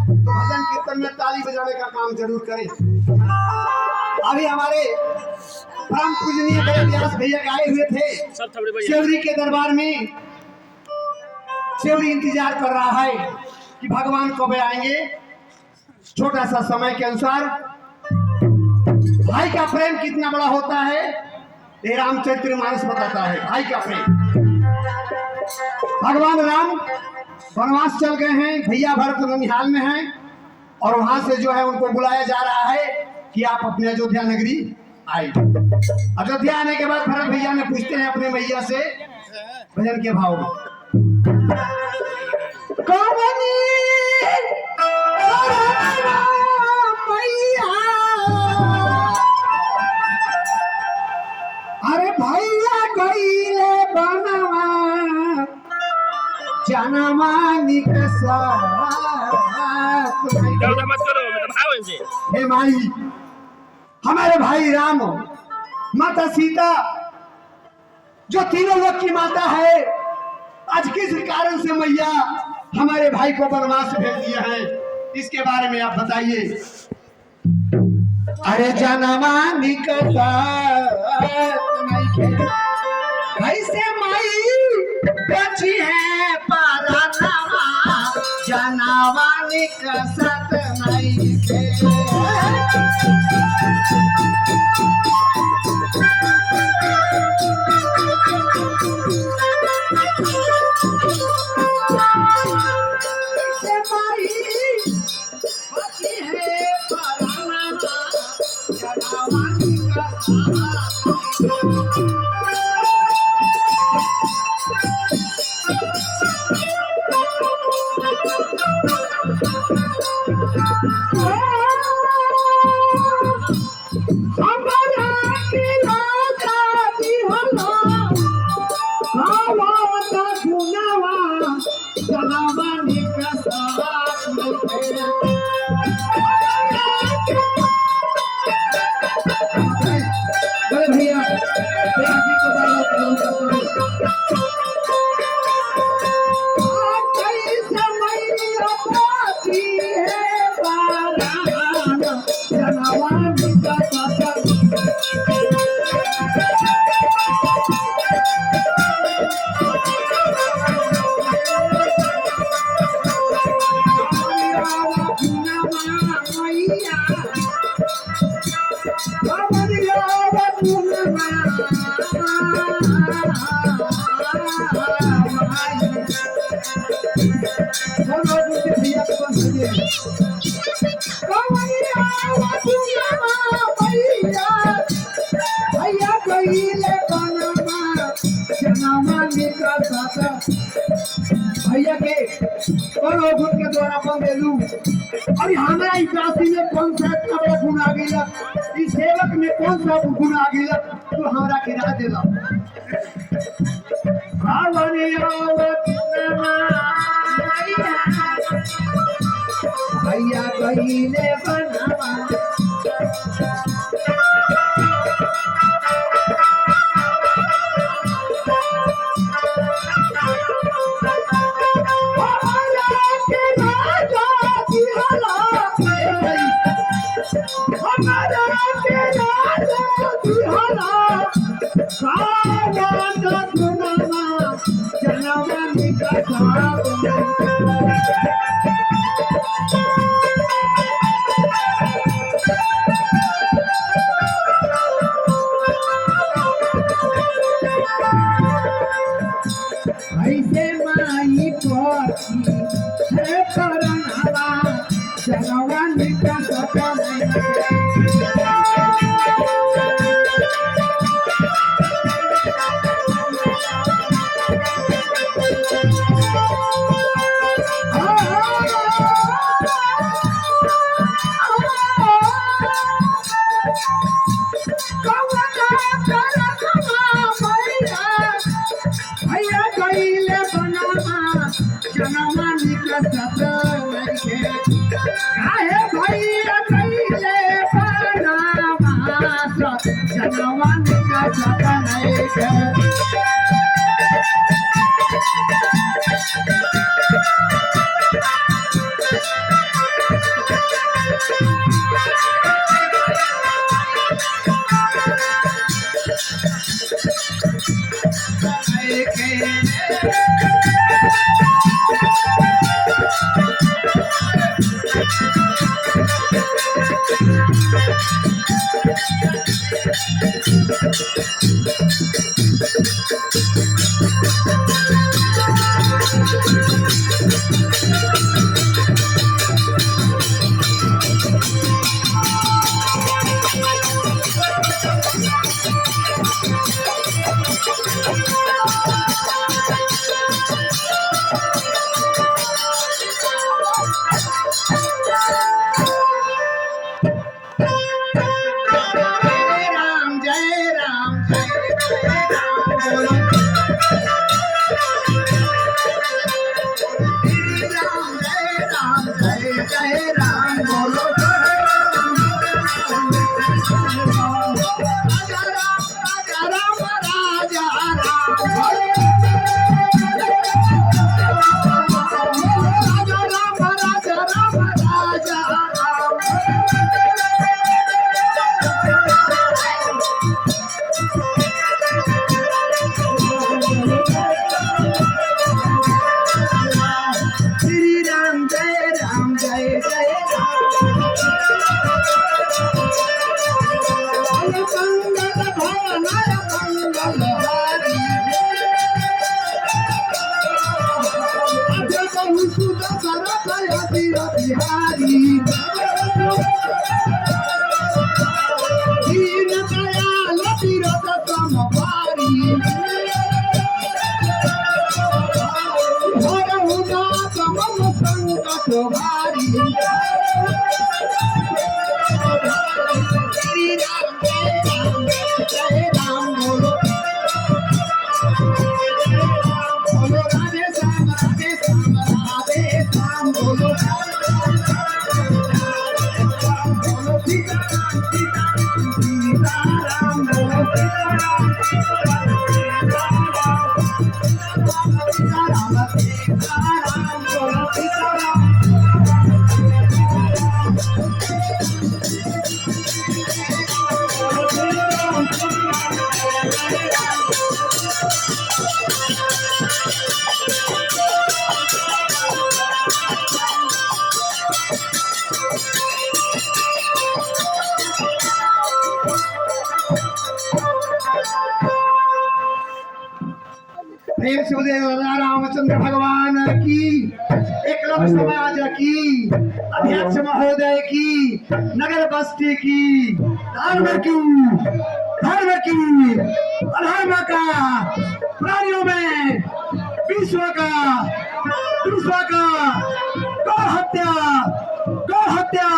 तो भजन कीर्तन में ताली बजाने का काम जरूर करें। अभी हमारे परम पूजनीय बड़े व्यास भैया आए हुए थे शेवरी के दरबार में। शेवरी इंतजार कर रहा है कि भगवान कब आएंगे। छोटा सा समय के अनुसार भाई का प्रेम कितना बड़ा होता है ये रामचरितमानस बताता है। भाई का प्रेम, भगवान राम वनवास चल गए हैं, भैया भरत ननिहाल में हैं और वहां से जो है उनको बुलाया जा रहा है कि आप अपने अयोध्या नगरी आए। अयोध्या आने के बाद भरत भैया ने पूछते हैं अपने मैया से भजन के भाव में, अरे भैया गईले बनवा जनवा निकसा मत करो मतलब भाव इनसे। हे माई, हमारे भाई राम, माता सीता जो तीनों लोग की माता है, आज किस कारण से मैया हमारे भाई को वनवास भेज दिया है, इसके बारे में आप बताइए। अरे जनवा निकसा कैसे माई बची है परानवा, जनवा निकसत नहीं थे। भैया के के द्वारा बन देलू। अभी हमारा काशी में कौन सा इतना बड़ा गुण आ गया, इस सेवक में कौन सा गुण आ गया तो हमारा किराया देला। भैया कहिले बनवा ऐसे माई कोठी है करनवा जनवा निका जय जय राम मंगल भवन मंगल हारी जय बहु सुंदर सरस्वती बिहारी दीन दयाल तीरथ समभारी हरहु नाथ मम संकट भारी श्री राम जय राम बोलो बोलो राधे श्याम राधे श्याम बोलो बोलो सीता राम बोलो प्रेम से बोले रामचंद्र भगवान की एकलव्य समाज की अध्यक्ष महोदय की नगर बस्ती की धर्म की अधर्म का प्राणियों में विश्व का गौ हत्या